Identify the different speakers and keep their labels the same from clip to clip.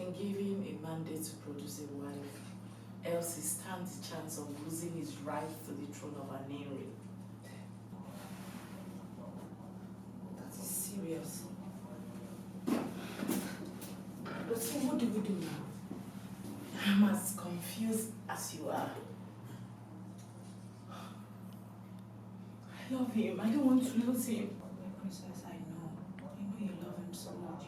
Speaker 1: been given a mandate to produce a wife, else he stands the chance of losing his right to the throne of Aniri. That is serious. But so what do we do now? I'm as confused as you are. I love him. I don't want to lose him.
Speaker 2: My princess, I know you love him so much.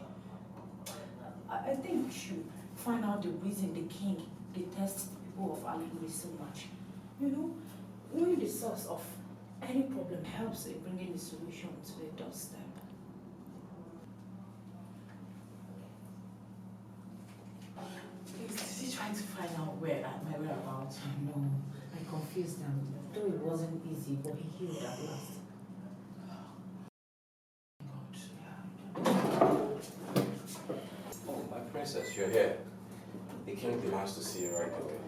Speaker 2: I think we should find out the reason the king detests the people of Alingwe so much. You know, knowing the source of any problem helps in bringing the solution to the doorstep.
Speaker 1: Please, did he try to find out where my whereabouts?
Speaker 2: No, I confused them. Though it wasn't easy, but he healed at last.
Speaker 3: Oh, my princess, you're here. The king demands to see you right away.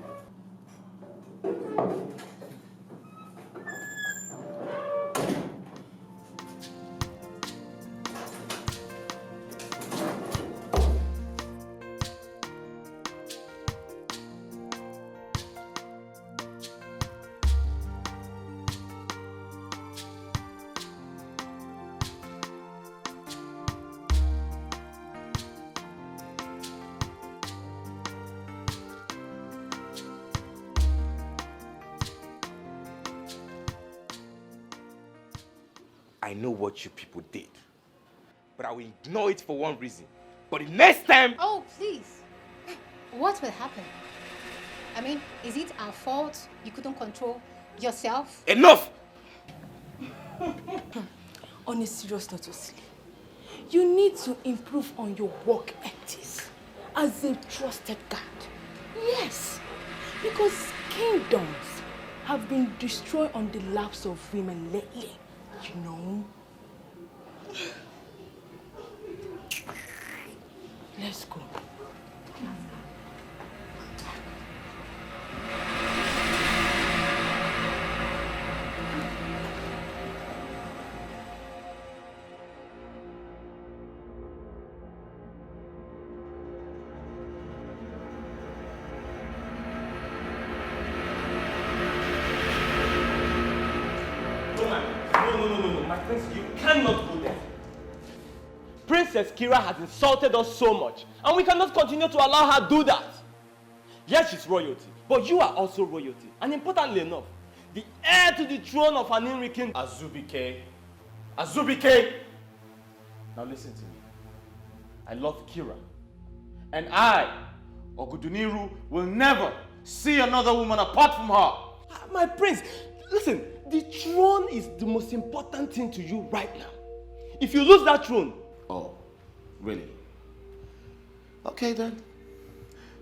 Speaker 3: I know what you people did, but I will ignore it for one reason. But the next time...
Speaker 4: Oh, please. What will happen? I mean, is it our fault you couldn't control yourself?
Speaker 3: Enough!
Speaker 5: On a serious note, Osili, you need to improve on your work ethics as a trusted guard. Yes, because kingdoms have been destroyed on the laps of women lately. You know? Let's go.
Speaker 6: You cannot go there. Princess Kira has insulted us so much, and we cannot continue to allow her do that. Yes, she's royalty, but you are also royalty, and importantly enough, the heir to the throne of Aninri King Azubike. Azubike! Now listen to me. I love Kira, and I, Oguduniru, will never see another woman apart from her. My prince, listen. The throne is the most important thing to you right now. If you lose that throne...
Speaker 3: Oh, really? Okay then.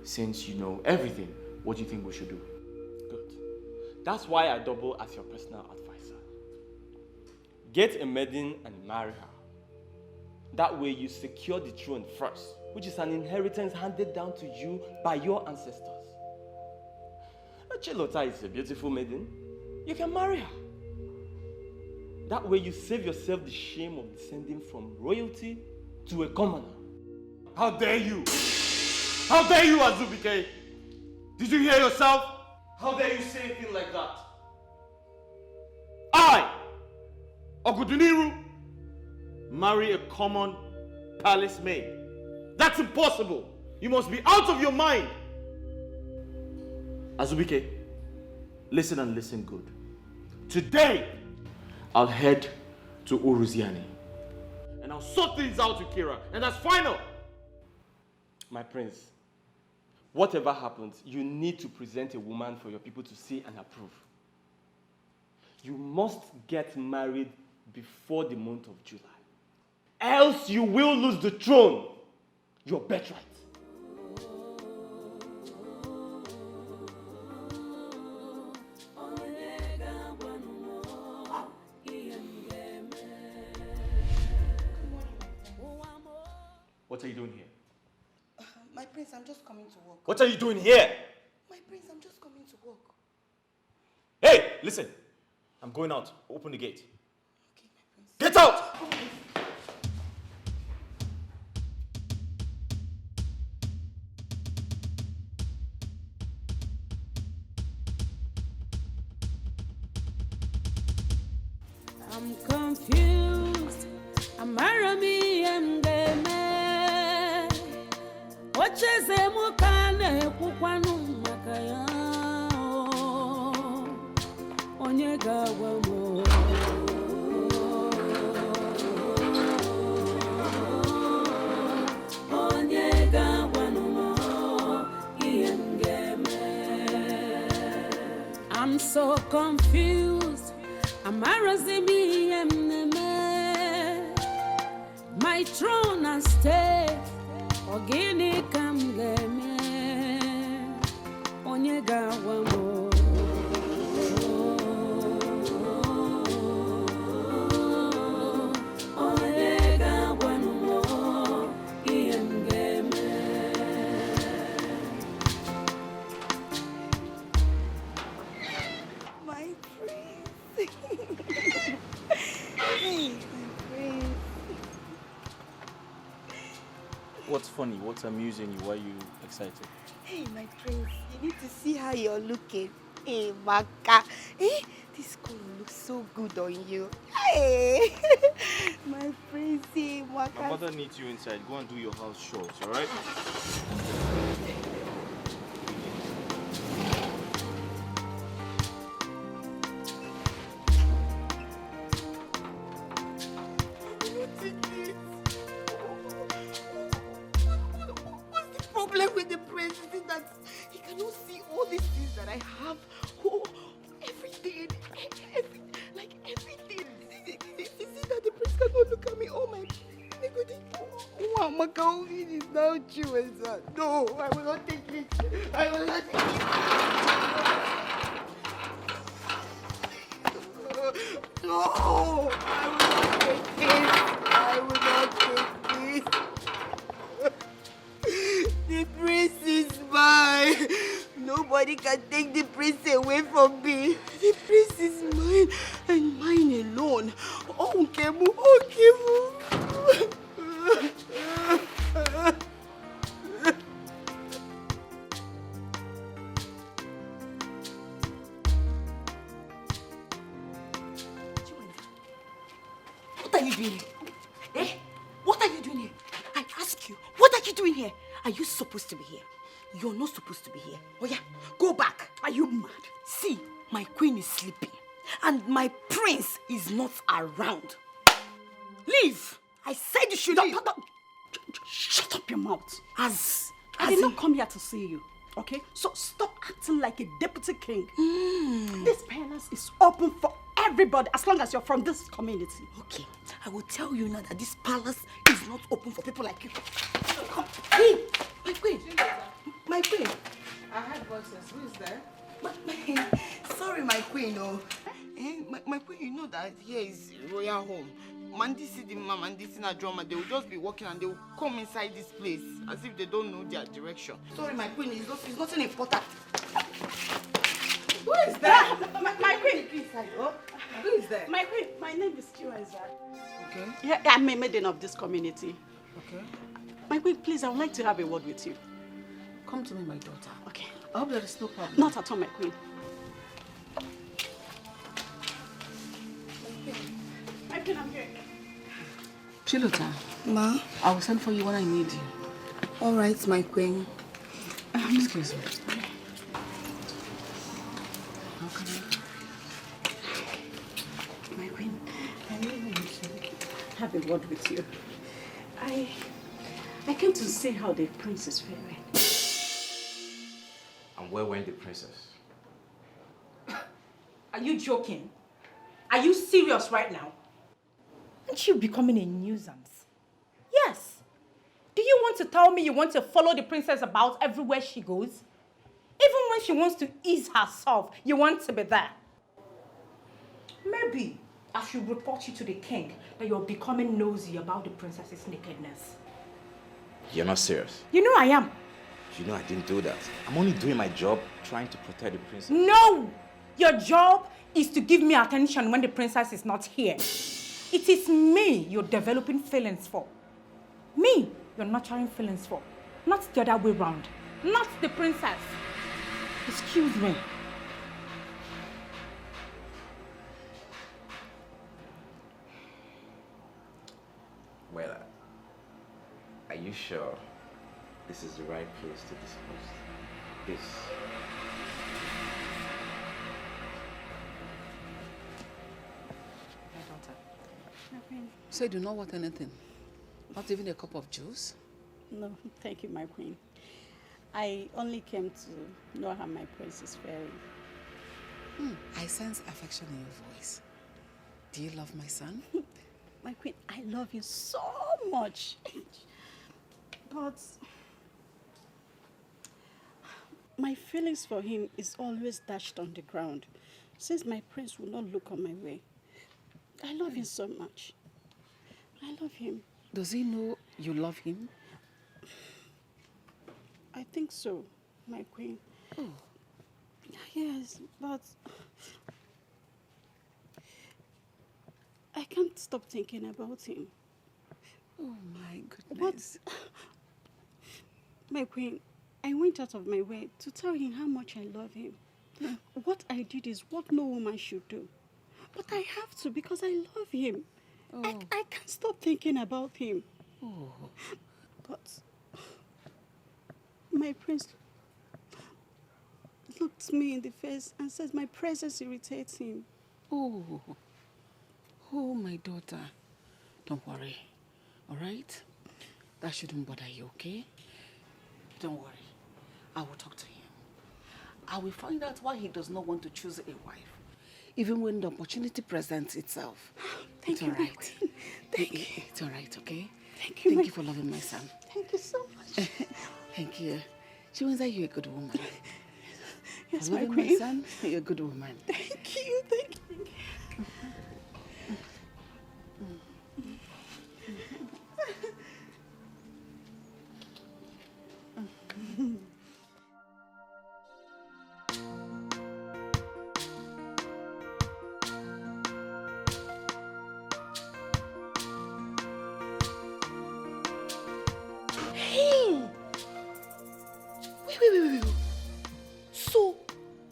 Speaker 3: Since you know everything, what do you think we should do?
Speaker 6: Good. That's why I double as your personal advisor. Get a maiden and marry her. That way you secure the throne first, which is an inheritance handed down to you by your ancestors. Chilota is a beautiful maiden. You can marry her. That way you save yourself the shame of descending from royalty to a commoner.
Speaker 7: How dare you? How dare you, Azubike? Did you hear yourself? How dare you say a thing like that? I, Oguduniru, marry a common palace maid. That's impossible. You must be out of your mind. Azubike, listen and listen good. Today, I'll head to Uruziani. And I'll sort things out with Kira. And that's final.
Speaker 6: My prince, whatever happens, you need to present a woman for your people to see and approve. You must get married before the month of July. Else you will lose the throne, your birthright.
Speaker 7: What are you doing here?
Speaker 5: My prince, I'm just coming to work.
Speaker 7: What are you doing here?
Speaker 5: My prince, I'm just coming to work.
Speaker 7: Hey, listen. I'm going out. Open the gate.
Speaker 5: Okay, my prince.
Speaker 7: Get out!
Speaker 5: I'm confused. Amara mi emgeme. Ocheze mukane kukwanu makaya. Onyega wamo. Onyega wano iemgeme. I'm so confused. Amarazimi emneme. My throne and stay. Ogini kamgeme. Onyega wamo. Onyega wano iemgeme.
Speaker 8: My prince. Hey, my prince.
Speaker 9: What's funny? What's amusing you? Why are you excited?
Speaker 8: Hey, my prince. You need to see how you're looking. Hey, Maka. Hey, this color looks so good on you. Hey, my prince. Hey, Maka.
Speaker 9: My mother needs you inside. Go and do your house chores, alright?
Speaker 8: What's the problem with the prince? Is it that he cannot see all these things that I have? Oh, everything. Like everything. Is it that the prince cannot look at me? Oh my God. Oh, Maka, it is now true, sir. No, I will not take it. I will not take it. No, I will not take this. I will not take this. The prince is mine. Nobody can take the prince away from me. The prince is mine and mine alone. Oh, Kemu, oh, Kemu.
Speaker 2: What are you doing here? Eh? What are you doing here? I ask you, what are you doing here? Are you supposed to be here? You're not supposed to be here. Oh yeah, go back. Are you mad? See, my queen is sleeping and my prince is not around. Leave! I said you should leave.
Speaker 10: Shut up your mouth.
Speaker 2: I
Speaker 10: did not come here to see you, okay? So stop acting like a deputy king. This palace is open for everybody as long as you're from this community.
Speaker 2: Okay, I will tell you now that this palace is not open for people like you. Come, hey, my queen. My queen.
Speaker 11: I heard voices. Who is there?
Speaker 8: Sorry, my queen, oh. My queen, you know that here is royal home. Mandi see the mom and this in a drama, they will just be walking and they will come inside this place as if they don't know their direction. Sorry, my queen, it's nothing important.
Speaker 11: Who is there?
Speaker 10: My queen.
Speaker 11: Who is there?
Speaker 10: My queen, my name is Chiweza.
Speaker 11: Okay.
Speaker 10: Yeah, I'm a maiden of this community.
Speaker 11: Okay.
Speaker 10: My queen, please, I would like to have a word with you.
Speaker 11: Come to me, my daughter.
Speaker 10: Okay.
Speaker 11: I hope there is no problem.
Speaker 10: Not at all, my queen. My queen, I'm here.
Speaker 11: Chilota,
Speaker 8: Ma?
Speaker 11: I will send for you when I need you.
Speaker 8: All right, my queen.
Speaker 11: Excuse me. How can
Speaker 10: My queen, I really want to have a word with you. I came to see how the prince is faring.
Speaker 3: And where went the princess?
Speaker 2: Are you joking? Are you serious right now? Aren't you becoming a nuisance? Yes. Do you want to tell me you want to follow the princess about everywhere she goes? Even when she wants to ease herself, you want to be there. Maybe I should report you to the king that you're becoming nosy about the princess's nakedness.
Speaker 3: You're not serious.
Speaker 2: You know I am.
Speaker 3: You know I didn't do that. I'm only doing my job trying to protect the princess.
Speaker 2: No! Your job is to give me attention when the princess is not here. It is me you're developing feelings for. Me you're nurturing feelings for. Not the other way round. Not the princess. Excuse me.
Speaker 6: you sure this is the right place to discuss this?
Speaker 11: My daughter.
Speaker 10: My queen.
Speaker 11: So you do not want anything? Not even a cup of juice?
Speaker 10: No, thank you, my queen. I only came to know how my prince is faring.
Speaker 11: I sense affection in your voice. Do you love my son?
Speaker 10: My queen, I love you so much. But my feelings for him is always dashed on the ground, since my prince will not look on my way. I love him so much. I love him.
Speaker 11: Does he know you love him?
Speaker 10: I think so, my queen.
Speaker 11: Oh.
Speaker 10: Yes, but I can't stop thinking about him.
Speaker 11: Oh my goodness.
Speaker 10: But, my queen, I went out of my way to tell him how much I love him. What I did is what no woman should do. But I have to because I love him.
Speaker 11: Oh.
Speaker 10: I can't stop thinking about him.
Speaker 11: Oh.
Speaker 10: But my prince looked me in the face and said my presence irritates him.
Speaker 11: Oh. Oh, my daughter. Don't worry. All right? That shouldn't bother you, okay? Don't worry. I will talk to him. I will find out why he does not want to choose a wife, even when the opportunity presents itself.
Speaker 10: Thank
Speaker 11: it's
Speaker 10: you,
Speaker 11: all right.
Speaker 10: Thank you.
Speaker 11: It's all right, okay?
Speaker 10: Thank you,
Speaker 11: Thank you for loving my son.
Speaker 10: Thank you so much.
Speaker 11: Thank you. She means that you're a good woman.
Speaker 10: Yes,
Speaker 11: for
Speaker 10: my
Speaker 11: loving
Speaker 10: queen.
Speaker 11: my son, you're a good woman.
Speaker 10: Thank you, thank you.
Speaker 8: Hey! Wait. So,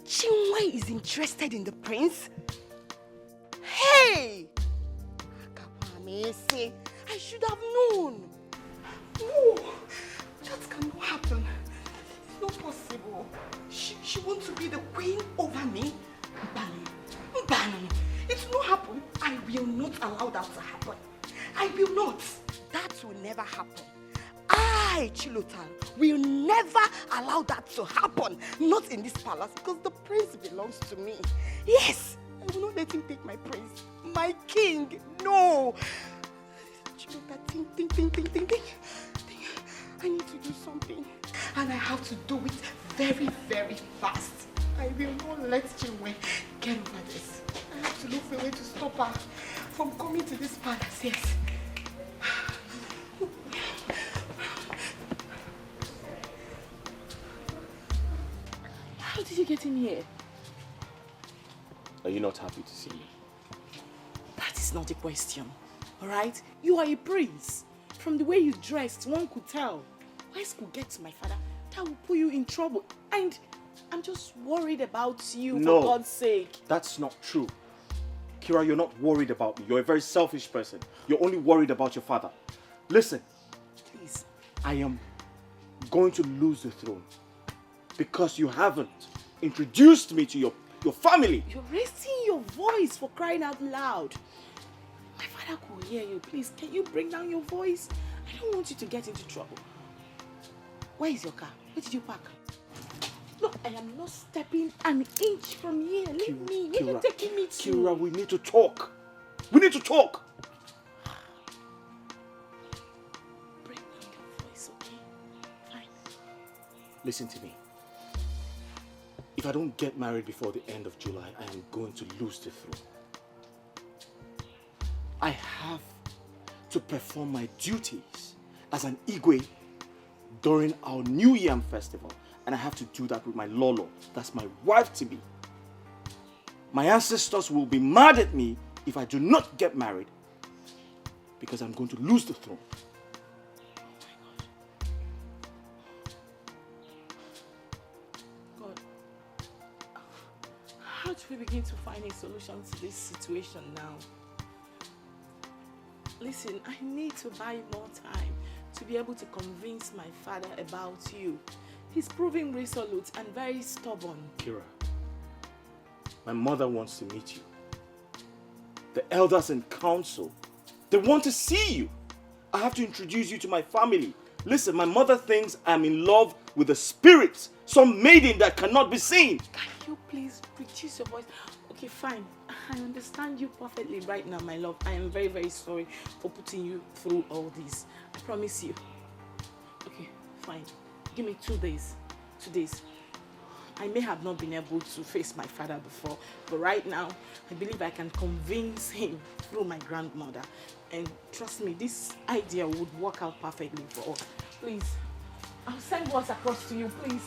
Speaker 8: Chinwe is interested in the prince? Hey! Akakwamese, I should have known. No, that cannot happen. It's not possible. She wants to be the queen over me? Bani, it will not happen. I will not allow that to happen. I will not. That will never happen. I, Chilotan, will never allow that to happen. Not in this palace, because the prince belongs to me. Yes, I will not let him take my prince. My king, no. Chilotan, think. I need to do something. And I have to do it very, very fast. I will not let Chinwe get over this. I have to look for a way to stop her from coming to this palace, yes.
Speaker 5: How did you get in here?
Speaker 7: Are you not happy to see me?
Speaker 5: That is not the question, all right? You are a prince. From the way you dressed, one could tell. Wise could get to my father, that will put you in trouble. And I'm just worried about you,
Speaker 7: No.
Speaker 5: for God's sake.
Speaker 7: That's not true. Kira, you're not worried about me. You're a very selfish person. You're only worried about your father. Listen,
Speaker 5: Please.
Speaker 7: I am going to lose the throne because you haven't introduced me to your family.
Speaker 5: You're raising your voice, for crying out loud. My father could hear you. Please, can you bring down your voice? I don't want you to get into trouble. Where is your car? Where did you park? Look, I am not stepping an inch from here. Leave me. Where are you taking me to?
Speaker 7: Kira, we need to talk. We need to talk.
Speaker 5: Bring down your voice, okay? Fine.
Speaker 7: Listen to me. If I don't get married before the end of July, I am going to lose the throne. I have to perform my duties as an Igwe during our New Yam festival. And I have to do that with my Lolo. That's my wife-to-be. My ancestors will be mad at me if I do not get married because I'm going to lose the throne.
Speaker 5: God, how do we begin to find a solution to this situation now? Listen, I need to buy more time to be able to convince my father about you. He's proving resolute and very stubborn.
Speaker 7: Kira, my mother wants to meet you. The elders in council, they want to see you. I have to introduce you to my family. Listen, my mother thinks I'm in love with a spirit, some maiden that cannot be seen.
Speaker 5: Can you please reduce your voice? Okay, fine. I understand you perfectly right now, my love. I am very, very sorry for putting you through all this. I promise you. Okay, fine. Give me 2 days. 2 days. I may have not been able to face my father before, but right now, I believe I can convince him through my grandmother. And trust me, this idea would work out perfectly for us. Please, I'll send words across to you, please.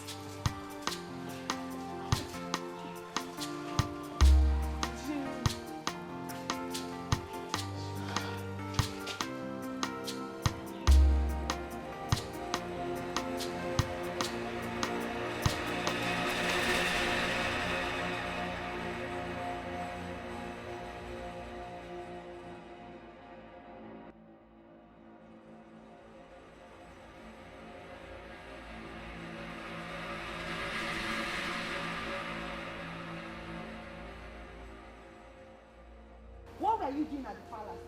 Speaker 8: What were you doing at the palace?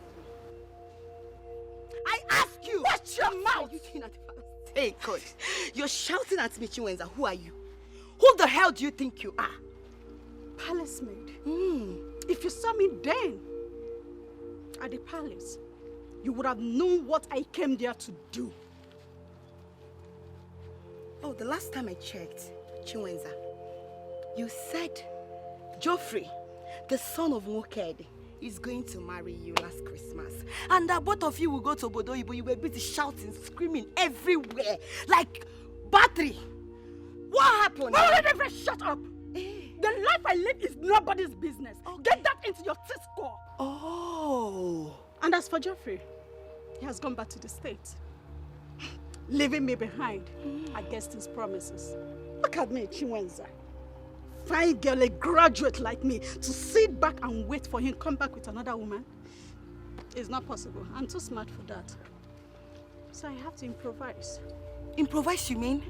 Speaker 8: I ask you! Watch your mouth! What are you doing at the palace? Hey, God. You're shouting at me, Chinwenza. Who are you? Who the hell do you think you are?
Speaker 10: Palace maid. If you saw me then at the palace, you would have known what I came there to do.
Speaker 8: Oh, the last time I checked, Chinwenza, you said Geoffrey, the son of Moked, is going to marry you last Christmas. And that both of you will go to Obodo Ibo. You were busy shouting, screaming everywhere, like battery. What happened?
Speaker 10: Shut up! The life I live is nobody's business. Get that into your teeth core.
Speaker 8: Oh.
Speaker 10: And as for Geoffrey, he has gone back to the States, leaving me behind against his promises. Look at me, Chinwenza. Fine girl, a graduate like me, to sit back and wait for him to come back with another woman. It's not possible. I'm too smart for that. So I have to improvise.
Speaker 8: Improvise, you mean?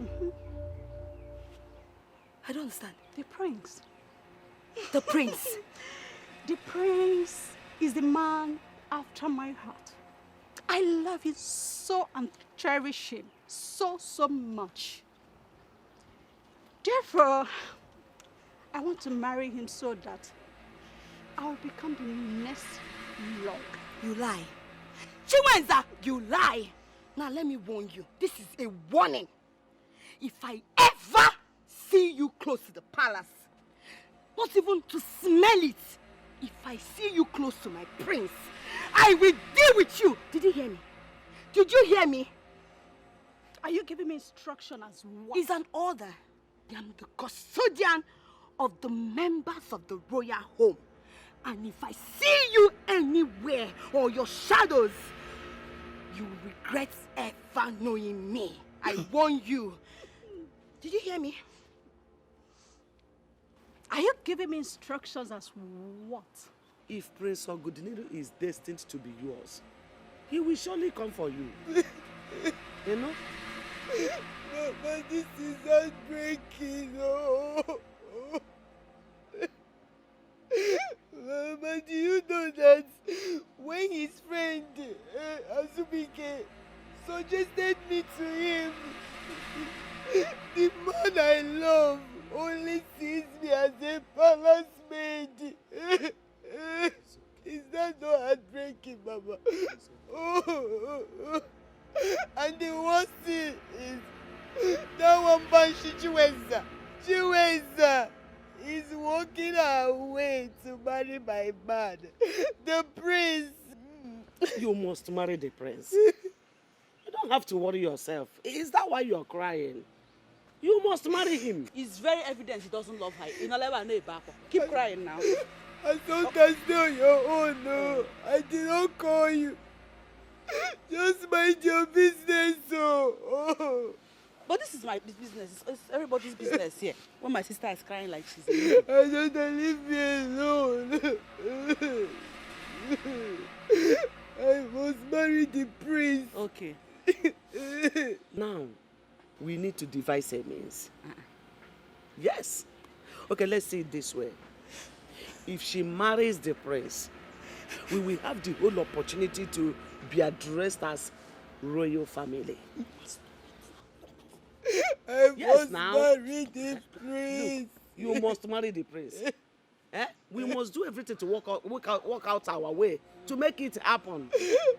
Speaker 8: I don't understand.
Speaker 10: The prince.
Speaker 8: The prince?
Speaker 10: The prince is the man after my heart. I love him so and cherish him so much. Therefore, I want to marry him so that I'll become the next lord.
Speaker 8: You lie. Chinwenza, you lie. Now let me warn you. This is a warning. If I ever see you close to the palace, not even to smell it, if I see you close to my prince, I will deal with you. Did you hear me? Did you hear me?
Speaker 10: Are you giving me instruction as what?
Speaker 8: It's an order. I am the custodian of the members of the royal home. And if I see you anywhere or your shadows, you will regret ever knowing me. I warn you. Did you hear me?
Speaker 10: Are you giving me instructions as what?
Speaker 12: If Prince Ogudiniru is destined to be yours, he will surely come for you. You know?
Speaker 13: Mama, this is heartbreaking. Oh. Mama, do you know that when his friend Azubike suggested me to him, the man I love only sees me as a palace maid. Is that not heartbreaking, Mama? Oh. And the worst thing is that one Banshee Chiwenza is walking her way to marry my man, the prince.
Speaker 12: You must marry the prince. You don't have to worry yourself. Is that why you're crying? You must marry him.
Speaker 11: It's very evident he doesn't love her. Keep crying now.
Speaker 13: I thought that's not your own, no. I did not call you. Just mind your business, oh.
Speaker 11: But this is my business. It's everybody's business here. When my sister is crying like she's
Speaker 13: I don't leave me alone. I must marry the prince.
Speaker 11: Okay.
Speaker 12: Now, we need to devise a means. Yes. Okay, let's say it this way. If she marries the prince, we will have the whole opportunity to be addressed as royal family.
Speaker 13: I
Speaker 12: Yes,
Speaker 13: must
Speaker 12: now.
Speaker 13: marry the prince.
Speaker 12: Look, you must marry the prince. We must do everything to work out our way to make it happen.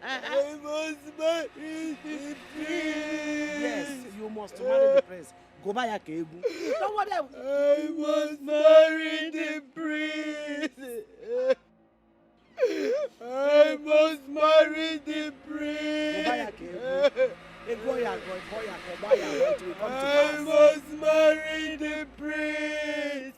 Speaker 13: I must marry the prince.
Speaker 12: Yes, you must marry the prince. Go buy a cable. Don't worry.
Speaker 13: I must marry the prince. I must marry the prince.
Speaker 12: Go buy a cable.
Speaker 13: I must marry the prince.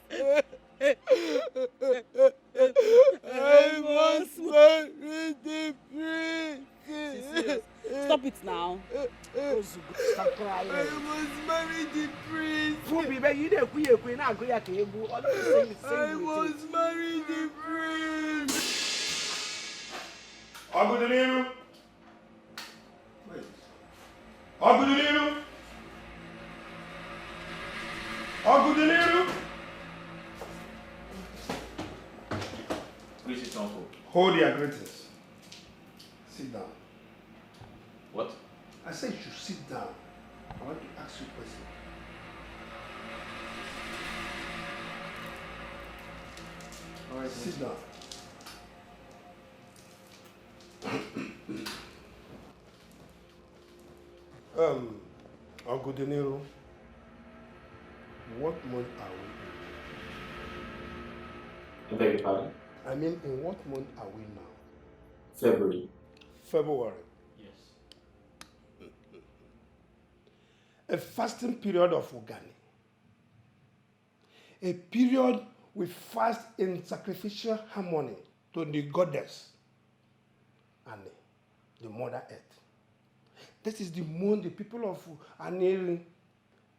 Speaker 13: I must marry the prince.
Speaker 11: Stop it now.
Speaker 12: Stop crying.
Speaker 13: I must marry the prince. I must marry the prince.
Speaker 14: Agudeliru. Wait. Agudeliru. Agudeliru.
Speaker 3: Greetings, uncle.
Speaker 14: Hold your greetings. Sit down.
Speaker 3: What?
Speaker 14: I said you should sit down. I want to ask you a question. All right, sit down. Uncle De Niro, what month are we
Speaker 3: I beg your pardon?
Speaker 14: in? I mean, in what month are we now?
Speaker 3: February.
Speaker 14: February.
Speaker 3: Yes.
Speaker 14: A fasting period of Ogani. A period we fast in sacrificial harmony to the goddess and the Mother Earth. This is the month the people of Aneri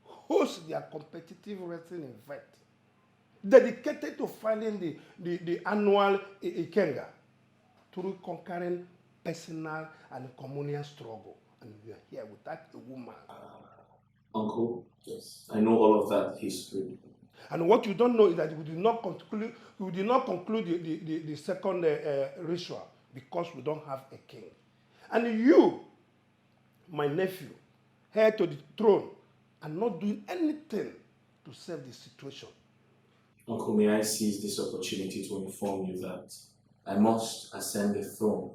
Speaker 14: host their competitive wrestling event dedicated to filing the annual Ikenga through conquering personal and communal struggle. And we are here without a woman.
Speaker 3: Uncle, yes, I know all of that history.
Speaker 14: And what you don't know is that we did not conclude the second ritual because we don't have a king. And you, my nephew, heir to the throne, are not doing anything to save the situation.
Speaker 3: Uncle, may I seize this opportunity to inform you that I must ascend the throne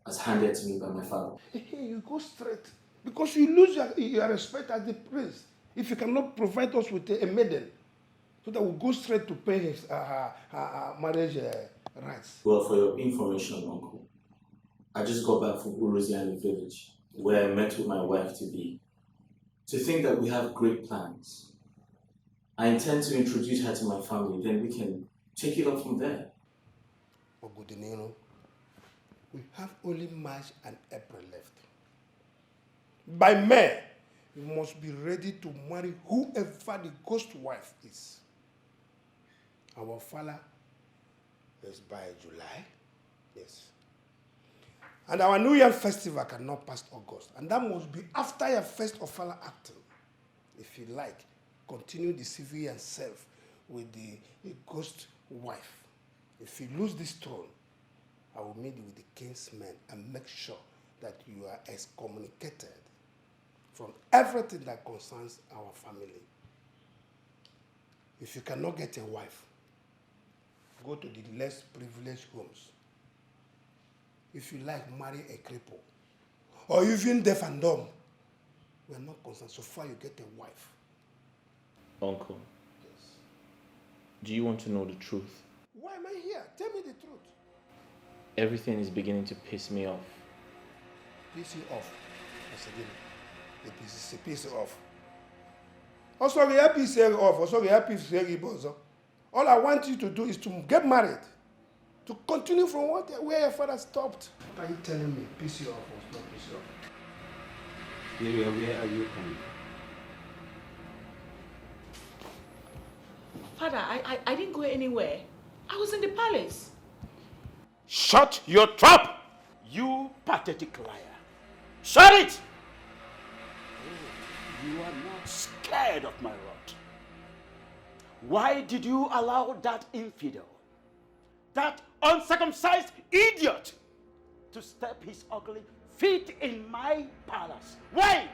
Speaker 3: as handed to me by my father.
Speaker 14: Hey, you go straight. Because you lose your respect as the prince if you cannot provide us with a maiden. So that we'll go straight to pay his marriage rights.
Speaker 3: Well, for your information, Uncle, I just got back from Uruziani village, where I met with my wife-to-be. To think that we have great plans. I intend to introduce her to my family, then we can take it up from there.
Speaker 14: Ogudinero, we have only March and April left. By May, we must be ready to marry whoever the ghost wife is. Our father is by July, yes. And our New Year festival cannot pass August. And that must be after your first official acting. If you like, continue deceiving yourself with the ghost wife. If you lose this throne, I will meet with the king's men and make sure that you are excommunicated from everything that concerns our family. If you cannot get a wife, go to the less privileged homes. If you like, marry a cripple. Or even deaf and dumb. We are not concerned. So far you get a wife.
Speaker 3: Uncle,
Speaker 14: Yes.
Speaker 3: do you want to know the truth?
Speaker 14: Why am I here? Tell me the truth.
Speaker 3: Everything is beginning to piss me off.
Speaker 14: Piss you off. Once again, piss you off. Also, we have piss you off. Also, we have piss you off. All I want you to do is to get married. To continue from where your father stopped. Are you telling me piss you off or not piss you off?
Speaker 9: Lyria, where are you from?
Speaker 2: Father, I didn't go anywhere. I was in the palace.
Speaker 7: Shut your trap! You pathetic liar. Shut it! You are not scared of my wrath. Why did you allow that infidel, that uncircumcised idiot, to step his ugly feet in my palace? Why?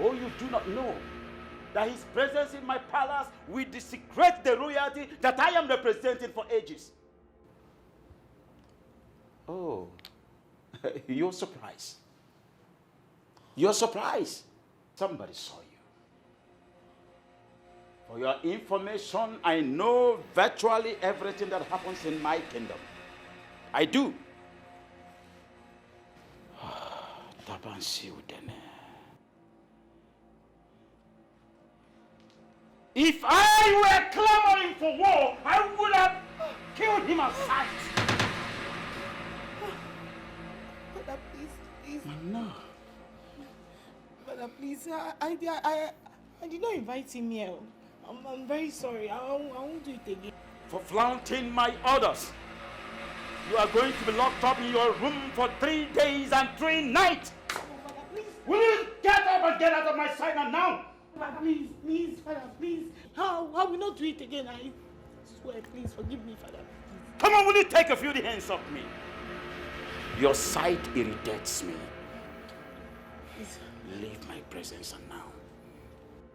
Speaker 7: Oh, you do not know that his presence in my palace will desecrate the royalty that I am representing for ages. Oh, you're surprised. You're surprised. Somebody saw you. For your information, I know virtually everything that happens in my kingdom. I do. If I were clamoring for war, I would have killed him at sight.
Speaker 13: Father, please.
Speaker 7: No.
Speaker 13: Father, please. I did not invite him here. I'm very sorry. I won't do it again.
Speaker 7: For flaunting my orders, you are going to be locked up in your room for 3 days and 3 nights.
Speaker 13: Oh, Father, please.
Speaker 7: Will you get up and get out of my sight now?
Speaker 13: Father, please, Father, please. I will not do it again. I swear, please forgive me, Father. Please.
Speaker 7: Come on, will you take a few hands off me? Your sight irritates me.
Speaker 13: Please.
Speaker 7: Leave my presence now.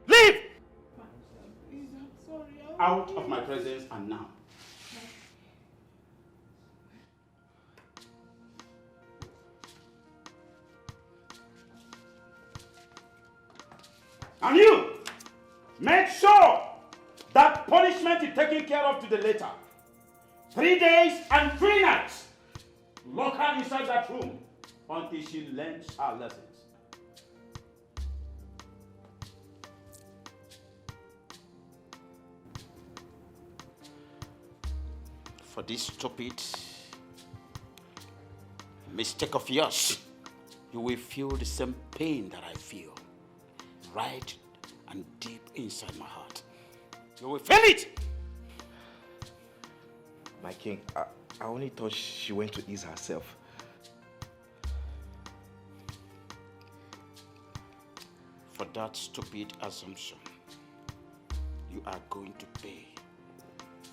Speaker 7: Leave!
Speaker 13: Please, I'm sorry.
Speaker 7: Out of my presence and now. And you, make sure that punishment is taken care of to the later. 3 days and 3 nights. Lock her inside that room until she learns her lessons. For this stupid mistake of yours, you will feel the same pain that I feel, right and deep inside my heart. You will feel it!
Speaker 15: My king, I only thought she went to ease herself.
Speaker 7: For that stupid assumption, you are going to pay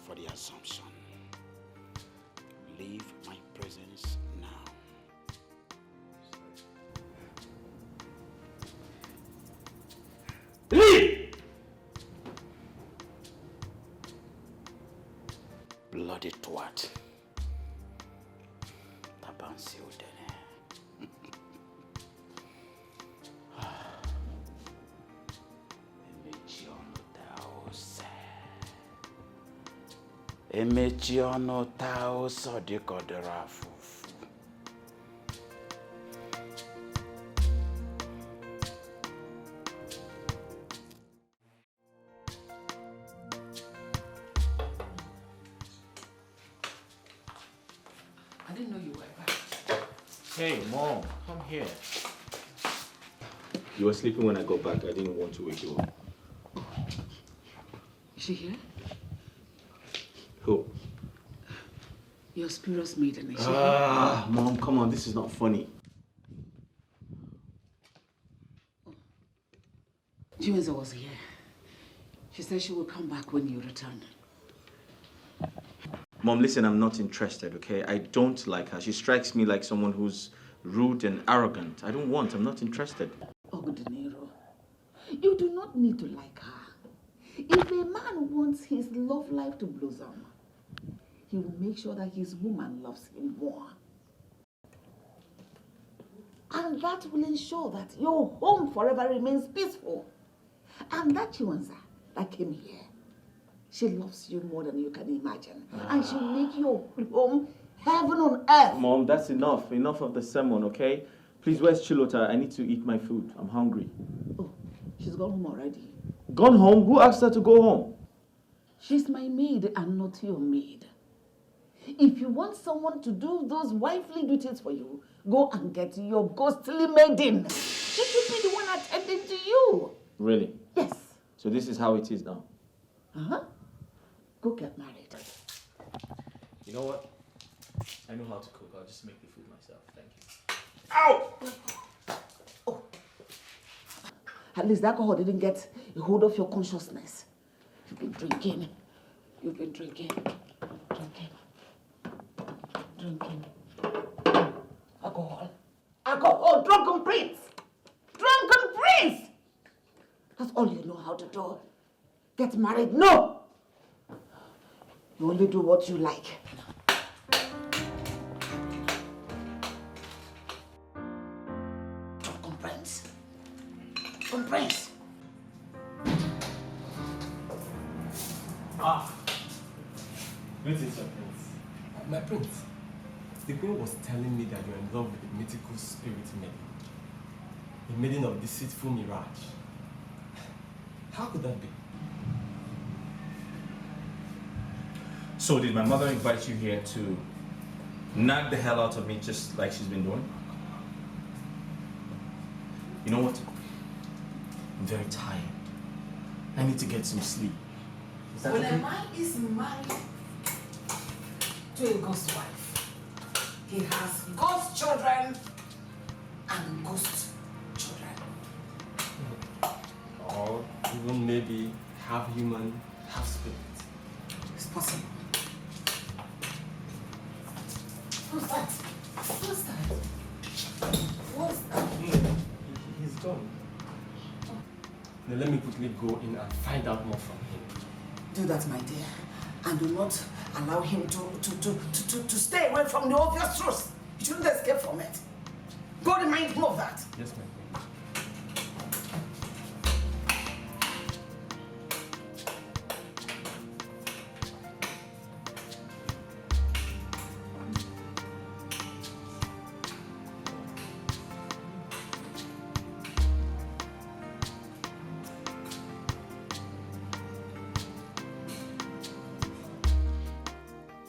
Speaker 7: for the assumption. Leave my presence now. Leave! Bloody twat. Tabansi udene. Emechi ọnụ taa ụsọ dịka ọ dịrị afụfụ.
Speaker 11: I didn't know you were back.
Speaker 9: Hey, Mom, come here.
Speaker 3: You were sleeping when I got back. I didn't want to wake you up.
Speaker 11: Is she here?
Speaker 3: Who?
Speaker 11: Your spurious maiden. Is she
Speaker 3: Ah, Mom, come on. This is not funny.
Speaker 11: here? Chiwenza was here. She said she will come back when you return.
Speaker 3: Mom, listen, I'm not interested, okay? I don't like her. She strikes me like someone who's rude and arrogant. I'm not interested.
Speaker 11: Oh, De Niro, you do not need to like her. If a man wants his love life to blossom, he will make sure that his woman loves him more. And that will ensure that your home forever remains peaceful. And that Chiwenza that came here, she loves you more than you can imagine. And she'll make your home heaven on earth.
Speaker 3: Mom, that's enough. Enough of the sermon, okay? Please, where's Chilota? I need to eat my food. I'm hungry.
Speaker 11: Oh, she's gone home already.
Speaker 3: Gone home? Who asked her to go home?
Speaker 11: She's my maid and not your maid. If you want someone to do those wifely duties for you, go and get your ghostly maiden. She should be the one attending to you.
Speaker 3: Really?
Speaker 11: Yes.
Speaker 3: So this is how it is now?
Speaker 11: Uh-huh. Go get married.
Speaker 3: You know what? I know how to cook. I'll just make the food myself. Thank you. Ow!
Speaker 11: Oh.
Speaker 16: At least the alcohol didn't get a hold of your consciousness. You've been drinking. You've been drinking. Drinking. Alcohol. Alcohol. Drunken prince. Drunken prince. That's all you know how to do. Get married? No. You only do what you like. Drunken prince. Drunken prince.
Speaker 6: Greetings, your prince. My prince, the queen was telling me that you're in love with the mythical spirit maiden. A maiden of deceitful mirage. How could that be?
Speaker 9: So did my mother invite you here to knock the hell out of me just like she's been doing? You know what? I'm very tired. I need to get some sleep. Is that
Speaker 16: When
Speaker 9: okay?
Speaker 16: a man is married to a ghost wife, he has ghost children and ghost children.
Speaker 6: Or even maybe half human, half spirit.
Speaker 16: It's possible. Who's that? Who's that? What's that?
Speaker 6: He's gone. Now let me quickly go in and find out more from him.
Speaker 16: Do that, my dear, and do not allow him to stay away from the obvious truth. You shouldn't escape from it. Go remind him of that.
Speaker 6: Yes, ma'am.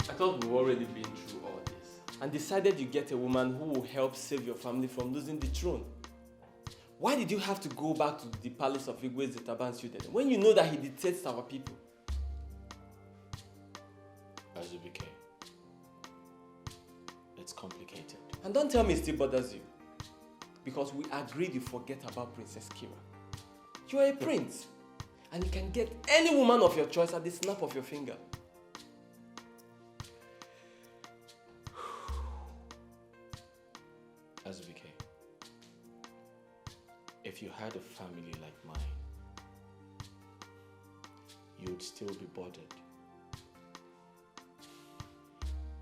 Speaker 6: I thought we've already been through all this and decided you get a woman who will help save your family from losing the throne. Why did you have to go back to the palace of Igwe Zetaban Sudan when you know that he detests our people?
Speaker 3: Azubike, it's complicated.
Speaker 6: And don't tell me it still bothers you. Because we agreed you forget about Princess Kira. You are a prince. And you can get any woman of your choice at the snap of your finger.
Speaker 3: Azubike, if you had a family like mine, you would still be bothered.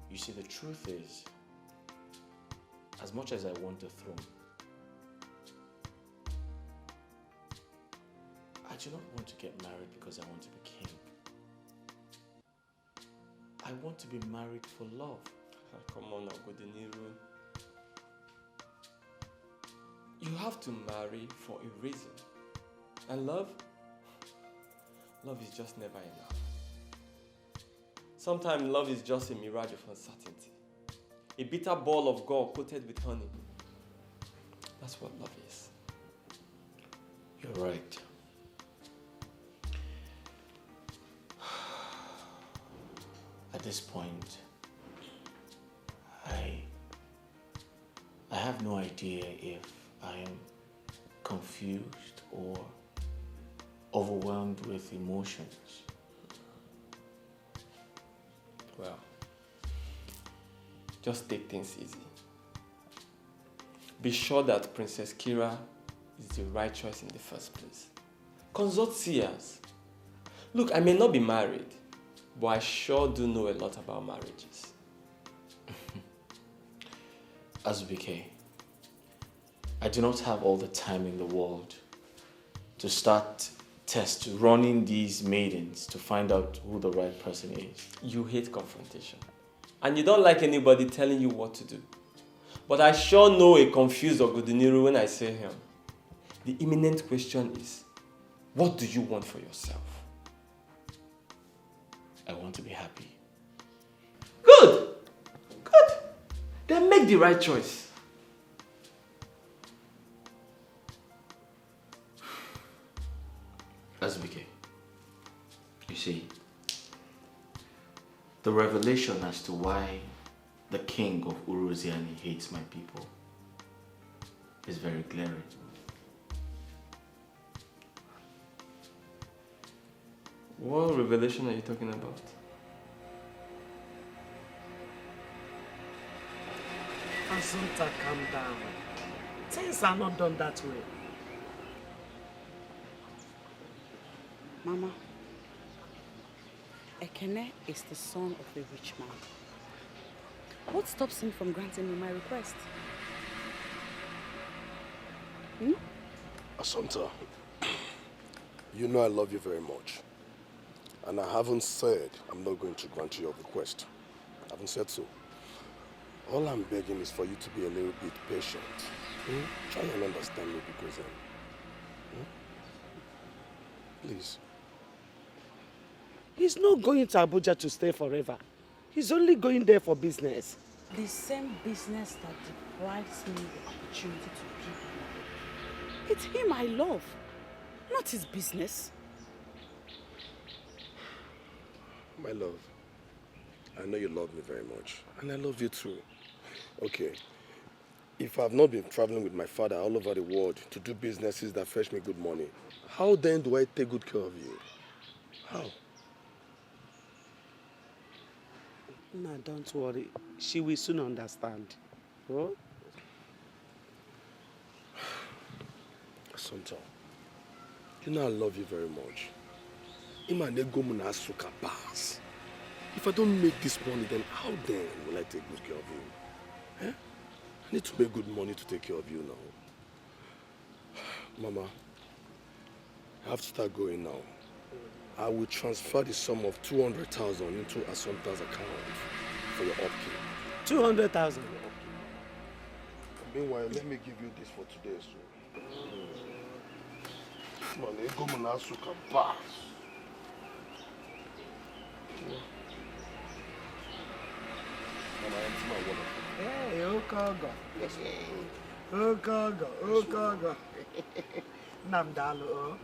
Speaker 3: You see, the truth is, as much as I want the throne, I do not want to get married because I want to be king. I want to be married for love.
Speaker 6: Come on now, Godeniru. You have to marry for a reason. And love? Love is just never enough. Sometimes love is just a mirage of uncertainty. A bitter ball of gall coated with honey. That's what love is.
Speaker 3: You're right. At this point, I have no idea if I am confused or overwhelmed with emotions.
Speaker 6: Well, just take things easy. Be sure that Princess Kira is the right choice in the first place. Consult seers. Look, I may not be married, but I sure do know a lot about marriages.
Speaker 3: Azubike, I do not have all the time in the world to start running these maidens to find out who the right person is.
Speaker 6: You hate confrontation. And you don't like anybody telling you what to do. But I sure know a confused Ogoduniru when I say him. The imminent question is, what do you want for yourself?
Speaker 3: I want to be happy.
Speaker 6: Good! Good! Then make the right choice.
Speaker 3: Azubike, you see, the revelation as to why the king of Uruziani hates my people is very glaring.
Speaker 6: What revelation are you talking about?
Speaker 12: Assunta, calm down. Things are not done that way.
Speaker 11: Mama, Ekene is the son of a rich man. What stops him from granting me my request?
Speaker 14: Assunta, you know I love you very much. And I haven't said I'm not going to grant you your request. I haven't said so. All I'm begging is for you to be a little bit patient. Try and understand me because please.
Speaker 12: He's not going to Abuja to stay forever. He's only going there for business.
Speaker 11: The same business that deprives me the opportunity to give him. It's him I love, not his business.
Speaker 14: My love, I know you love me very much. And I love you too. Okay. If I've not been traveling with my father all over the world to do businesses that fetch me good money, how then do I take good care of you? How?
Speaker 12: No, don't worry. She will soon understand. Oh?
Speaker 14: Assunta, you know I love you very much. If I don't make this money, then how then will I take good care of you? Eh? I need to make good money to take care of you now. Mama, I have to start going now. I will transfer the sum of 200,000 into Assunta's account for your upkeep.
Speaker 12: 200,000?
Speaker 14: Meanwhile, let me give you this for today, so.
Speaker 12: Hey, Okogo. Okogo. Nam dalu o.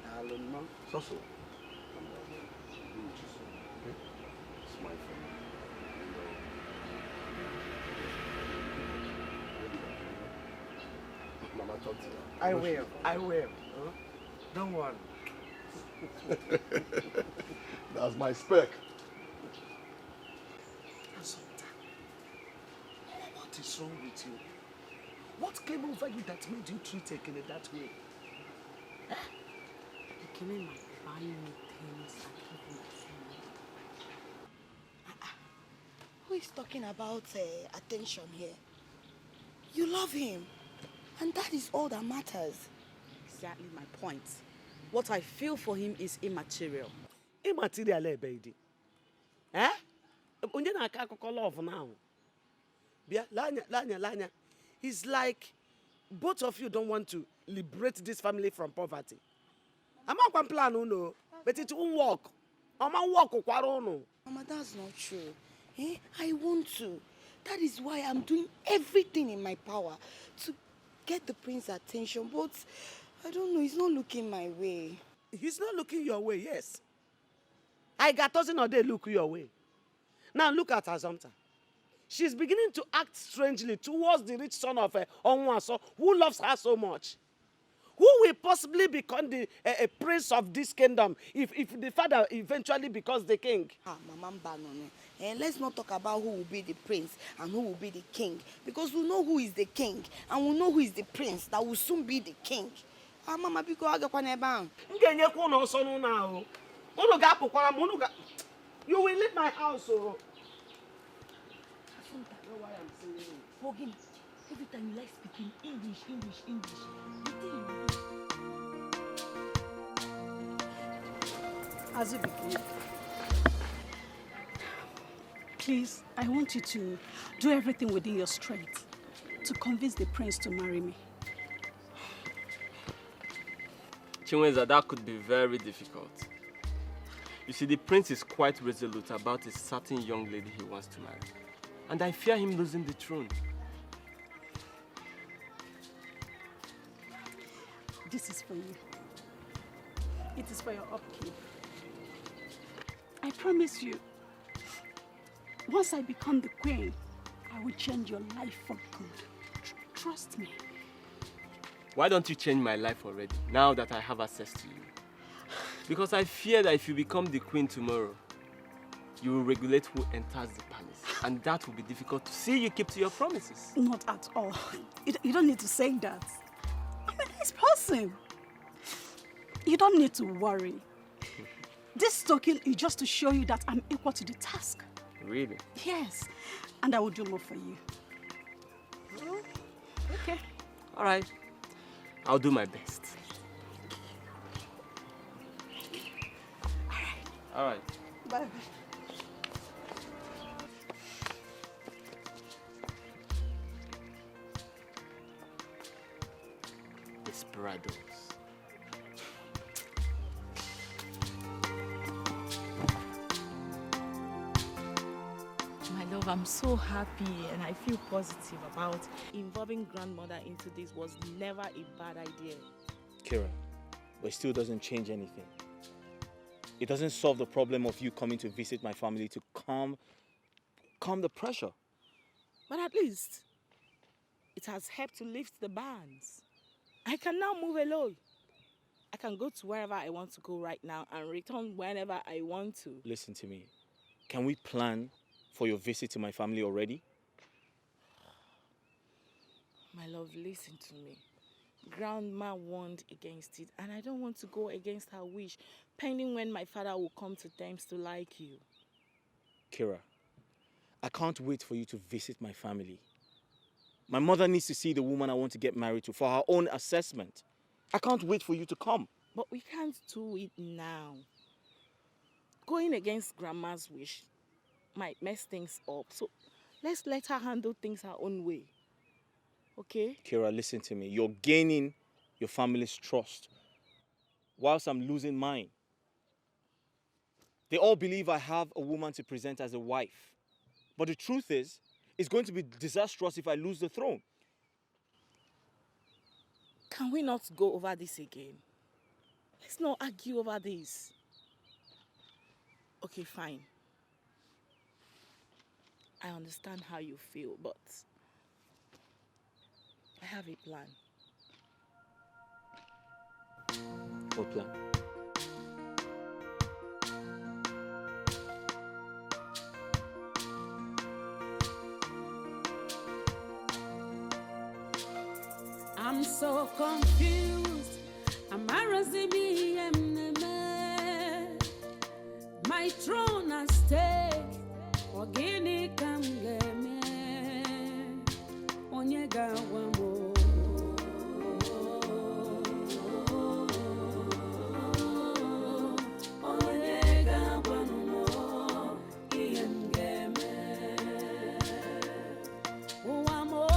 Speaker 12: Dalu mo.
Speaker 14: So. Mama, talk to you.
Speaker 12: I will. Huh? Don't worry.
Speaker 14: That's my spec.
Speaker 12: Assunta, what is wrong with you? What came over you that made you treat Ekene that way? Eh?
Speaker 11: Ekene might buy me things and give me food.
Speaker 8: Who is talking about attention here? You love him, and that is all that matters.
Speaker 11: Exactly my point. What I feel for him is immaterial.
Speaker 12: Immaterial, baby. Eh? Unje na akako love now. Bia, lanya. It's like both of you don't want to liberate this family from poverty. I'm not plan uno, but it won't work. I'm not work
Speaker 8: Mama, that's not true. I want to. That is why I'm doing everything in my power to get the prince's attention, but I don't know, he's not looking my way.
Speaker 12: He's not looking your way, yes. I got doesn't or they look your way. Now look at Assunta. She's beginning to act strangely towards the rich son of Onwaso, who loves her so much. Who will possibly become the prince of this kingdom if the father eventually becomes the king?
Speaker 8: Mama Banone. Let's not talk about who will be the prince and who will be the king. Because we know who is the king and we know who is the prince that will soon be the king. Mama, because
Speaker 12: you will leave my house.
Speaker 5: Forgive. Every time you like speaking English.
Speaker 10: Azubike, please, I want you to do everything within your strength to convince the prince to marry me.
Speaker 6: Chinweza, that could be very difficult. You see, the prince is quite resolute about a certain young lady he wants to marry. And I fear him losing the throne.
Speaker 10: This is for you. It is for your upkeep. I promise you, once I become the queen, I will change your life for good. Trust me.
Speaker 6: Why don't you change my life already, now that I have access to you? Because I fear that if you become the queen tomorrow, you will regulate who enters the palace. And that will be difficult to see you keep to your promises.
Speaker 10: Not at all. You don't need to say that. I'm a nice person. You don't need to worry. This token is just to show you that I'm equal to the task.
Speaker 6: Really?
Speaker 10: Yes. And I will do more for you.
Speaker 6: Okay. All right. I'll do my best. All right.
Speaker 10: Bye.
Speaker 6: Desperados.
Speaker 5: My love, I'm so happy and I feel positive about involving grandmother into this was never a bad idea.
Speaker 7: Kira, but it still doesn't change anything. It doesn't solve the problem of you coming to visit my family to calm the pressure.
Speaker 5: But at least it has helped to lift the bans. I can now move alone. I can go to wherever I want to go right now and return whenever I want to.
Speaker 7: Listen to me. Can we plan for your visit to my family already?
Speaker 5: My love, listen to me. Grandma warned against it, and I don't want to go against her wish, pending when my father will come to terms to like you.
Speaker 7: Kira, I can't wait for you to visit my family. My mother needs to see the woman I want to get married to for her own assessment. I can't wait for you to come.
Speaker 5: But we can't do it now. Going against Grandma's wish might mess things up, so let's let her handle things her own way. Okay?
Speaker 7: Kira, listen to me. You're gaining your family's trust whilst I'm losing mine. They all believe I have a woman to present as a wife. But the truth is, it's going to be disastrous if I lose the throne.
Speaker 5: Can we not go over this again? Let's not argue over this. Okay, fine. I understand how you feel, but I have a plan.
Speaker 7: What plan?
Speaker 17: I'm so confused. My throne at stake. Ogini kam geme. Onyega wamo. Onyega wamo. Iem geme. Wamo.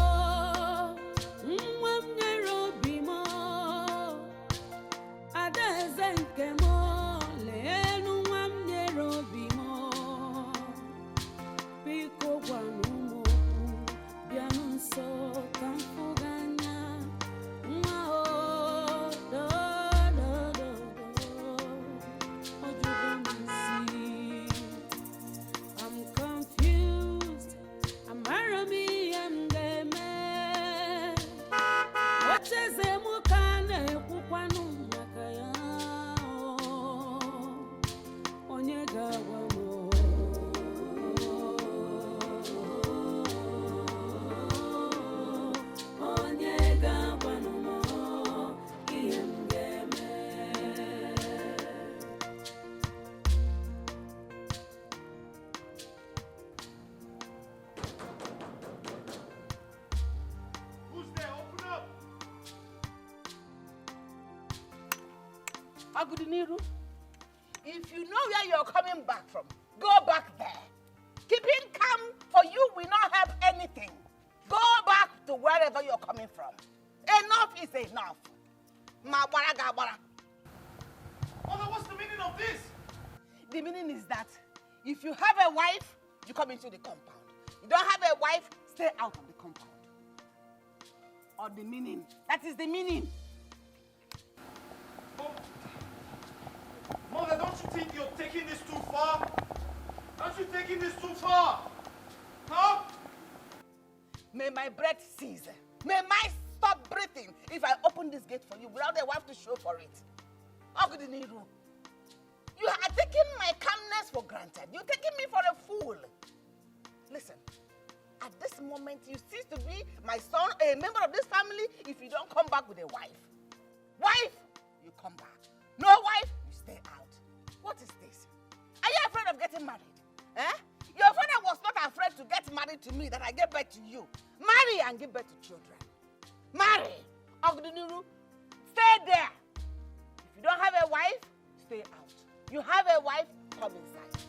Speaker 16: Agudiniru, if you know where you're coming back from, go back there. Keeping calm for you will not help anything. Go back to wherever you're coming from. Enough is enough. Mabara gabara.
Speaker 6: Mother, what's the meaning of this?
Speaker 16: The meaning is that if you have a wife, you come into the compound. You don't have a wife, stay out of the compound. Or the meaning. That is the meaning.
Speaker 6: Mother, don't you think you're taking this too far? Aren't you taking this too far? Huh?
Speaker 16: May my breath cease. May my stop breathing if I open this gate for you without a wife to show for it. Agudiniru, granted. You're taking me for a fool. Listen, at this moment, you cease to be my son, a member of this family, if you don't come back with a wife. Wife, you come back. No wife, you stay out. What is this? Are you afraid of getting married? Eh? Your father was not afraid to get married to me that I gave birth to you. Marry and give birth to children. Marry. Ogdunuru, stay there. If you don't have a wife, stay out. You have a wife, come inside.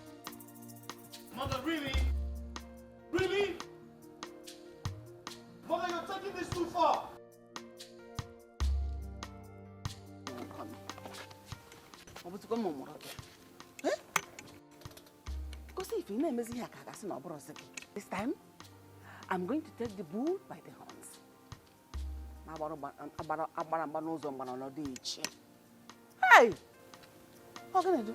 Speaker 7: Mother, really? Really? Mother, you're taking this too far.
Speaker 16: Because if you name is here, this time, I'm going to take the bull by the horns. Hey! What can I do?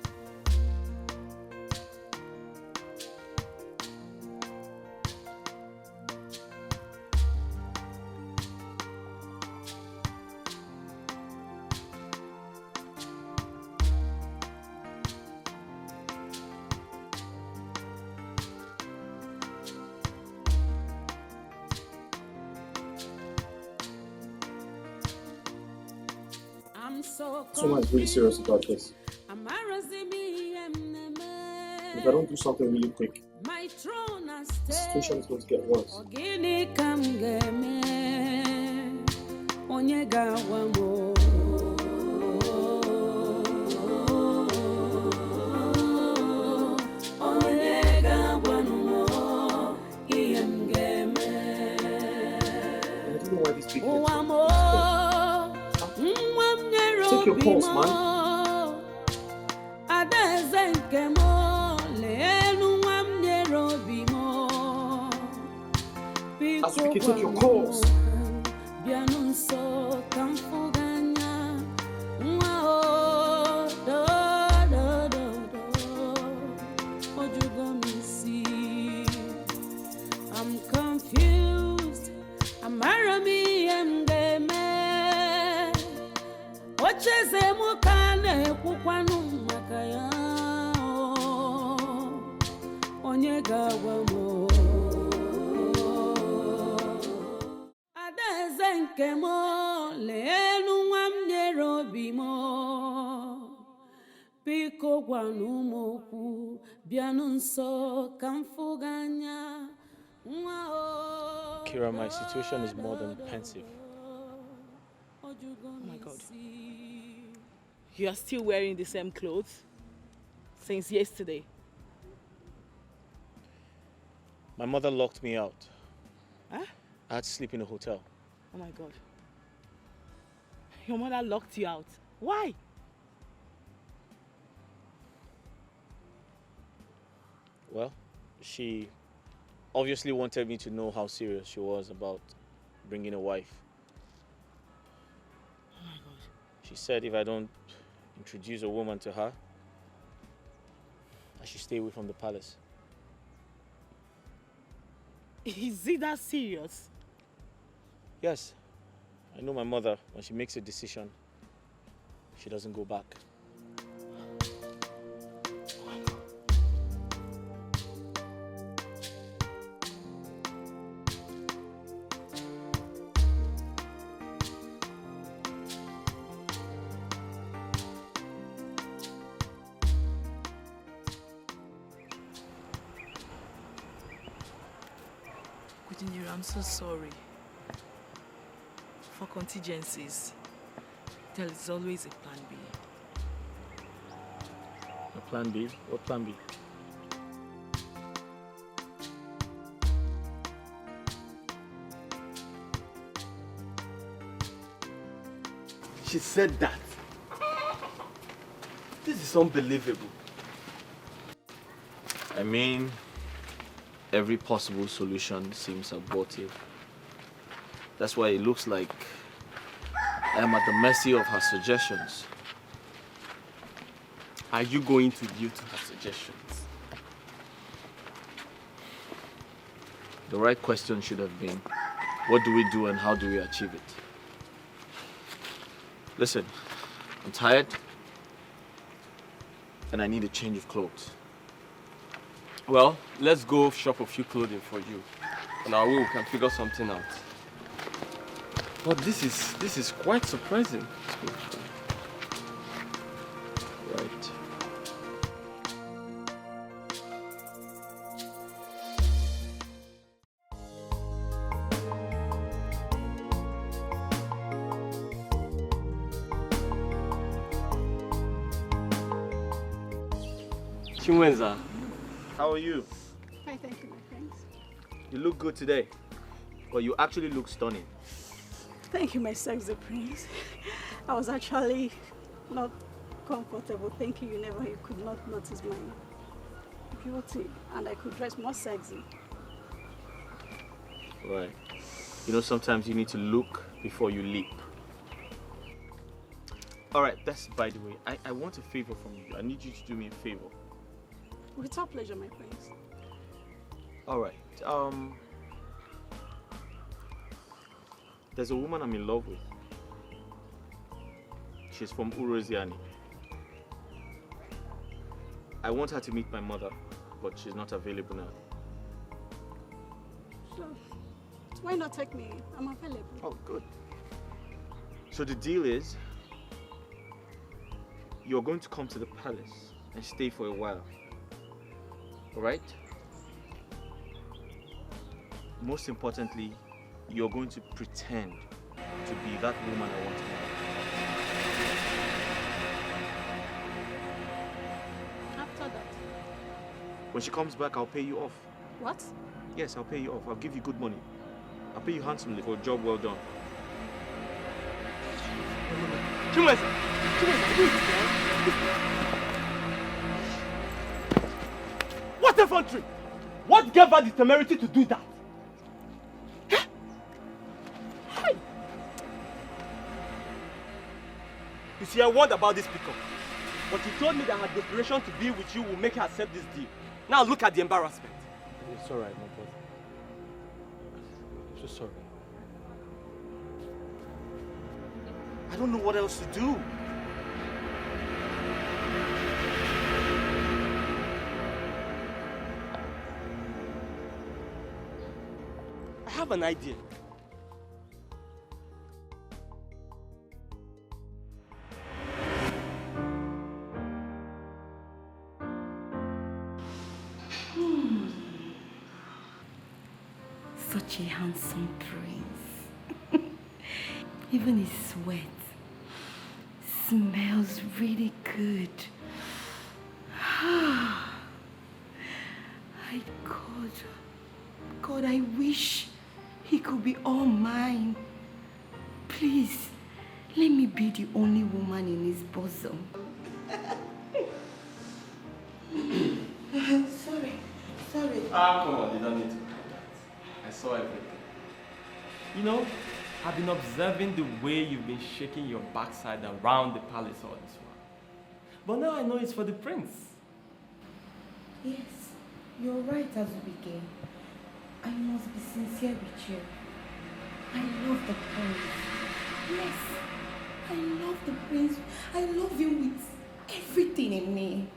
Speaker 3: Someone's really serious about this. If I don't do something really quick, the situation is going to get worse. Take your pulse, man. Asuki, take your pulse.
Speaker 17: I'm confused. I'm
Speaker 9: Kira, my situation is more than pensive.
Speaker 5: Oh my God. You are still wearing the same clothes since yesterday.
Speaker 9: My mother locked me out.
Speaker 5: Huh?
Speaker 9: I had to sleep in a hotel.
Speaker 5: Oh my God. Your mother locked you out. Why?
Speaker 9: Well, she obviously wanted me to know how serious she was about bringing a wife.
Speaker 5: Oh my God.
Speaker 9: She said if I don't introduce a woman to her, I should stay away from the palace.
Speaker 5: Is it that serious?
Speaker 9: Yes. I know my mother, when she makes a decision, she doesn't go back.
Speaker 5: I'm so sorry. For contingencies, there is always a plan B.
Speaker 9: A plan B? What plan B?
Speaker 6: She said that. This is unbelievable.
Speaker 9: I mean, every possible solution seems abortive. That's why it looks like I'm at the mercy of her suggestions.
Speaker 6: Are you going to yield to her suggestions?
Speaker 9: The right question should have been, what do we do and how do we achieve it? Listen, I'm tired and I need a change of clothes.
Speaker 6: Well, let's go shop a few clothing for you. On our way, we can figure something out. But this is quite surprising. Right. Chinwenza,
Speaker 9: How are you?
Speaker 10: Hi, thank you, my friends.
Speaker 9: You look good today. But you actually look stunning.
Speaker 10: Thank you, my sexy prince. I was actually not comfortable thinking you could not notice my beauty and I could dress more sexy.
Speaker 9: Right. You know, sometimes you need to look before you leap. Alright, that's by the way. I want a favor from you. I need you to do me a favor.
Speaker 10: With our pleasure, my prince.
Speaker 9: Alright. There's a woman I'm in love with. She's from Uroziani. I want her to meet my mother, but she's not available now.
Speaker 10: So, why not take me? I'm available.
Speaker 9: Oh, good. So the deal is, you're going to come to the palace and stay for a while. Alright? Most importantly, you're going to pretend to be that woman I want to marry.
Speaker 10: After that.
Speaker 9: When she comes back, I'll pay you off.
Speaker 10: What?
Speaker 9: Yes, I'll pay you off. I'll give you good money. I'll pay you handsomely for a job well done.
Speaker 6: Chinwenza! What effrontery! What gave her the temerity to do that? Hey! You see, I warned about this pickup. But you told me that her desperation to be with you will make her accept this deal. Now look at the embarrassment.
Speaker 3: It's alright, my brother. I'm so sorry.
Speaker 9: I don't know what else to do.
Speaker 6: I have an idea.
Speaker 2: Such a handsome prince. Even his sweat smells really good. God, I wish he could be all mine. Please, let me be the only woman in his bosom. Sorry.
Speaker 6: Come on, you don't need to. I saw everything. You know, I've been observing the way you've been shaking your backside around the palace all this while. But now I know it's for the prince.
Speaker 2: Yes, you're right, Azubike. I must be sincere with you. I love the prince. Yes, I love the prince. I love him with everything in me.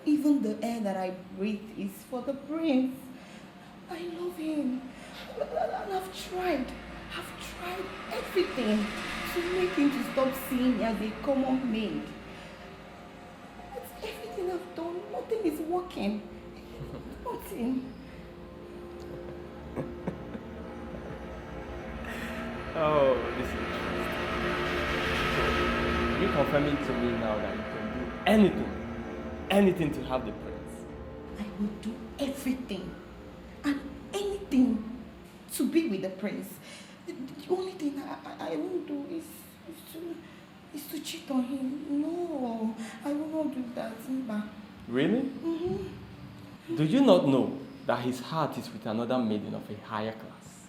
Speaker 2: Even the air that I breathe is for the prince. I love him. And I've tried everything to make him to stop seeing me as a common maid. But everything I've done, nothing is working. Nothing.
Speaker 6: Oh, this is interesting. So, you're confirming to me now that you can do anything to have the prince.
Speaker 2: I will do everything and anything to be with the prince. The only thing I won't do is to cheat on him. No, I will not do that.
Speaker 6: Really?
Speaker 2: Mm-hmm.
Speaker 6: Do you not know that his heart is with another maiden of a higher class?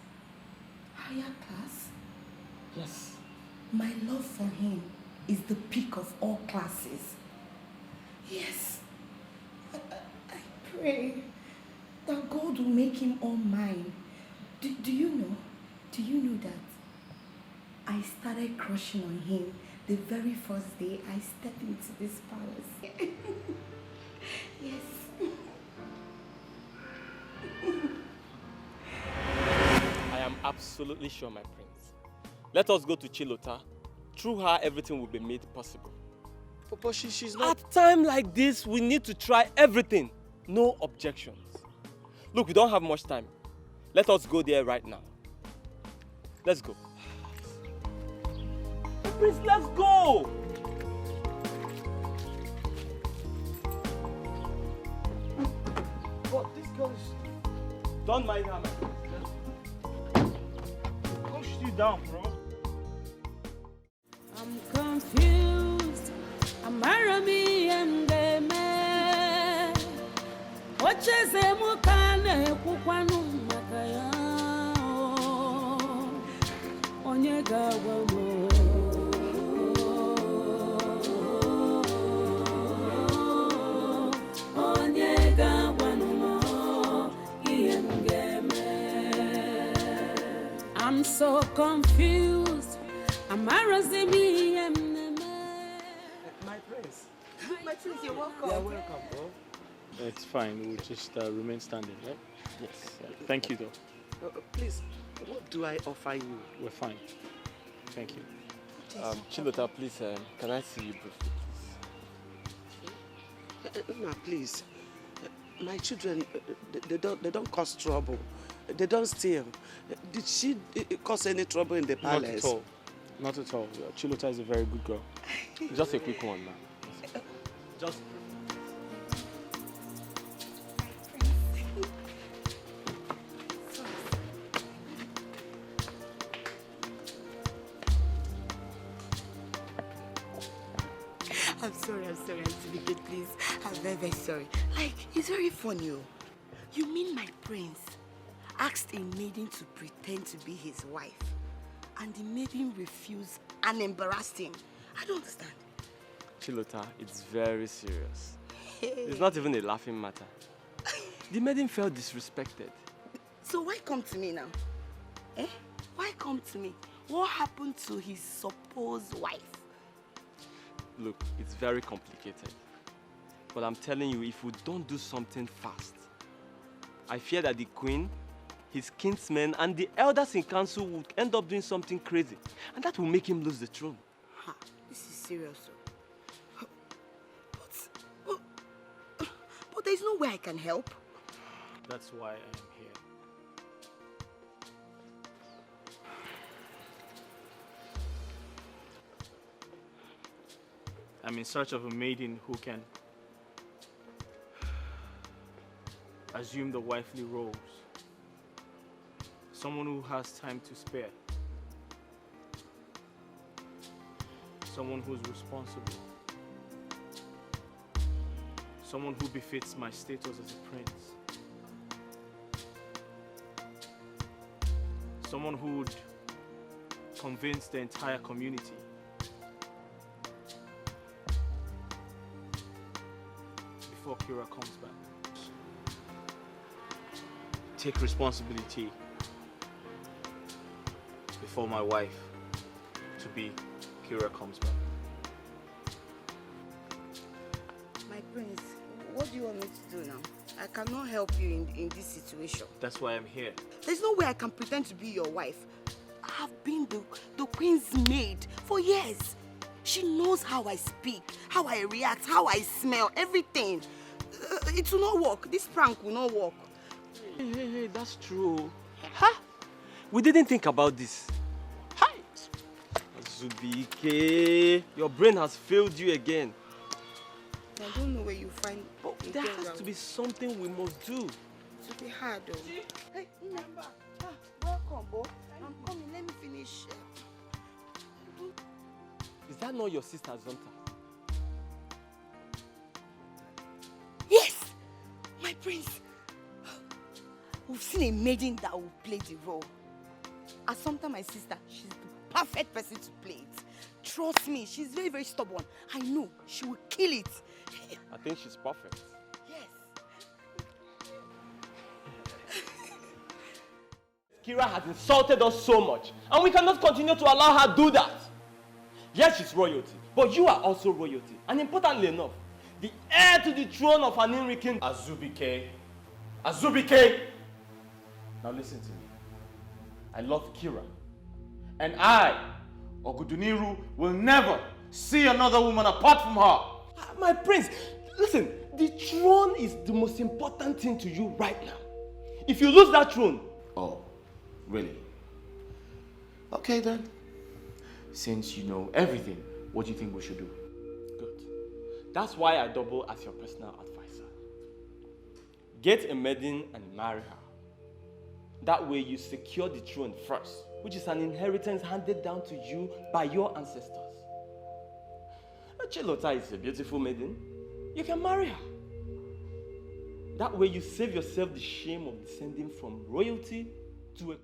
Speaker 2: Higher class?
Speaker 6: Yes.
Speaker 2: My love for him is the peak of all classes. Yes. I pray that God will make him all mine. Do you know that I started crushing on him the very first day I stepped into this palace? Yes.
Speaker 6: absolutely sure, my prince. Let us go to Chilota. Through her, everything will be made possible.
Speaker 12: But she's not...
Speaker 6: At time like this, we need to try everything. No objections. Look, we don't have much time. Let us go there right now. Let's go. Prince, let's go!
Speaker 12: But this girl is...
Speaker 6: Don't mind her, my prince.
Speaker 7: Push you down, bro.
Speaker 17: I'm confused. I'm Arabi and the man. What is a mukane kukwanu makaya? Onyega wamo. Onyega wano iyemgeme. I'm so confused. I'm Arabi and
Speaker 12: My prince. My prince, you're welcome.
Speaker 3: You're welcome, bro. It's fine. We'll just remain standing, right?
Speaker 6: Yes.
Speaker 3: Yeah. Thank you, though.
Speaker 12: Please, what do I offer you?
Speaker 3: We're fine. Thank you.
Speaker 6: Chilota, please, can I see you briefly, please?
Speaker 12: No, please. My children, they don't cause trouble. They don't steal. Did she cause any trouble in the palace?
Speaker 3: Not at all. Not at all. Chilota is a very good girl.
Speaker 6: Just a quick one now. Just...
Speaker 8: I'm sorry, Auntie Vicky, please. I'm very, very sorry. Like, it's very funny. You mean my prince asked a maiden to pretend to be his wife, and the maiden refused and embarrassed him? I don't understand.
Speaker 6: Chilota, it's very serious. It's not even a laughing matter. The maiden felt disrespected.
Speaker 8: So why come to me now? Eh? Why come to me? What happened to his supposed wife?
Speaker 6: Look, it's very complicated. But I'm telling you, if we don't do something fast, I fear that the queen, his kinsmen, and the elders in council will end up doing something crazy. And that will make him lose the throne.
Speaker 8: Ha, this is serious. But there's no way I can help.
Speaker 3: That's why I am here. I'm in search of a maiden who can assume the wifely roles. Someone who has time to spare. Someone who's responsible. Someone who befits my status as a prince. Someone who would convince the entire community before Kira comes back. Take responsibility before my wife to be Kira comes back.
Speaker 8: My prince, what do you want me to do now? I cannot help you in this situation.
Speaker 3: That's why I'm here.
Speaker 8: There's no way I can pretend to be your wife. I have been the queen's maid for years. She knows how I speak, how I react, how I smell, everything. It will not work. This prank will not work.
Speaker 6: Hey, that's true. Ha! We didn't think about this. Hi! Zubike, your brain has failed you again.
Speaker 8: I don't know where you find...
Speaker 6: But there has to be something we must do.
Speaker 8: It will be hard though. Hey, remember. Welcome, Bo. I'm coming. Let me finish.
Speaker 6: Is that not your sister Zonta?
Speaker 8: Yes! My prince. We've seen a maiden that will play the role. Assumpta, my sister, she's the perfect person to play it. Trust me, she's very, very stubborn. I know she will kill it.
Speaker 6: I think she's perfect.
Speaker 8: Yes.
Speaker 6: Kira has insulted us so much, and we cannot continue to allow her do that. Yes, she's royalty, but you are also royalty. And importantly enough, the heir to the throne of Aninri King, Azubike. Azubike! Now listen to me. I love Kira. And I, Oguduniru, will never see another woman apart from her. My prince, listen, the throne is the most important thing to you right now. If you lose that throne...
Speaker 3: Oh, really? Okay then. Since you know everything, what do you think we should do?
Speaker 6: Good. That's why I double as your personal advisor. Get a maiden and marry her. That way you secure the throne first, which is an inheritance handed down to you by your ancestors. Chilota is a beautiful maiden. You can marry her. That way you save yourself the shame of descending from royalty to a